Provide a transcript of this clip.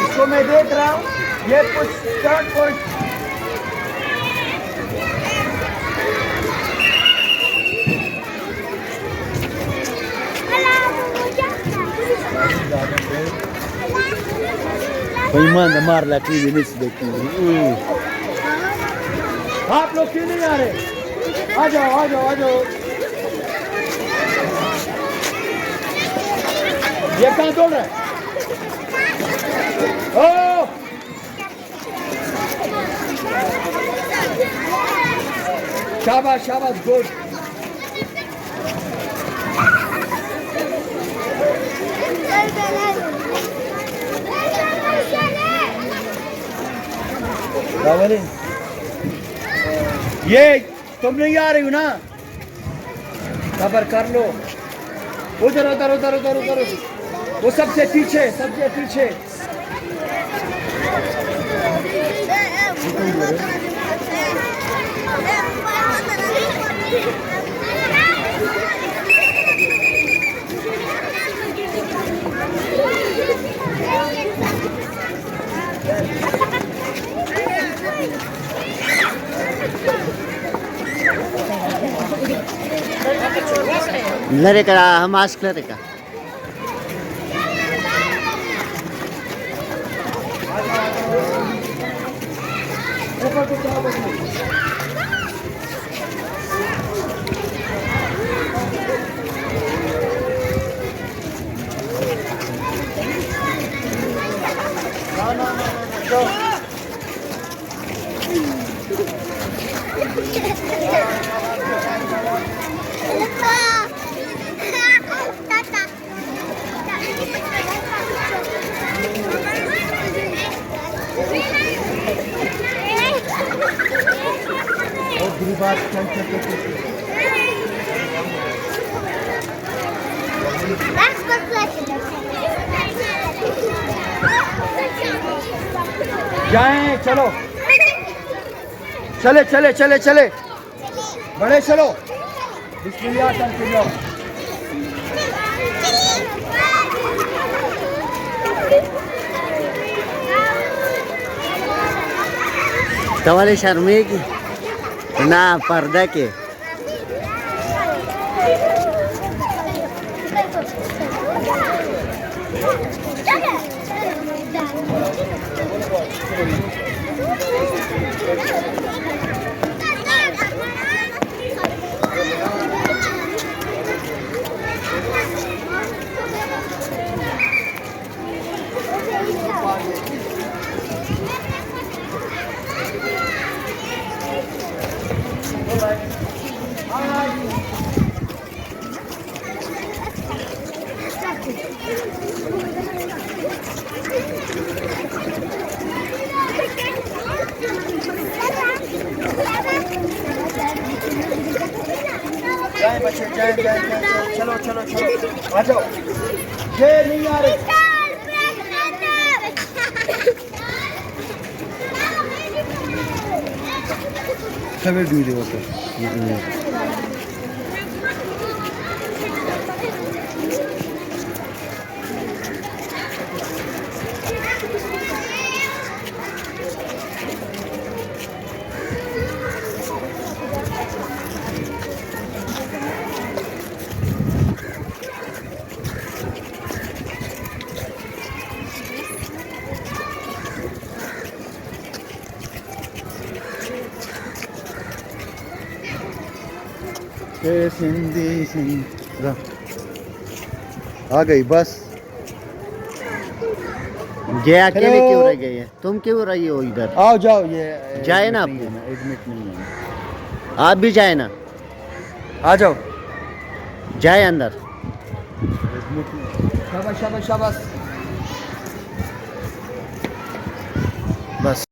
इसको मैं देख रहा हूँ, ये कुछ start point Păi mă, mare la tine, nu se de आप लोग क्यों नहीं आ रहे? आ जाओ आ जाओ आ जाओ। ये कहाँ दौड़ रहा है? ओ! शाबाश शाबाश गुड। ये तुम नहीं आ रही हो ना, खबर कर लो। उधर उधर उधर उधर उधर वो सबसे पीछे सबसे पीछे। Lari ka, mask lari ka. जाएं चलो, चले चले चले चले बड़े चलो, बिस्मिल्लाह करके जाओ। Tawali sharmegi na parda ke जाएं बच्चे जाएं जाएं जाएं चलो चलो चलो आ जाओ। ये नहीं आ रहे। Sabe do video ko. आ गई बस। ये अकेले क्यों रह गई है? तुम क्यों रही हो इधर? आओ जाओ, ये जाए ना आप। एडमिट नहीं है। आप भी जाए ना, आ जाओ, जाए अंदर। शाबाश शाबाश शाबाश।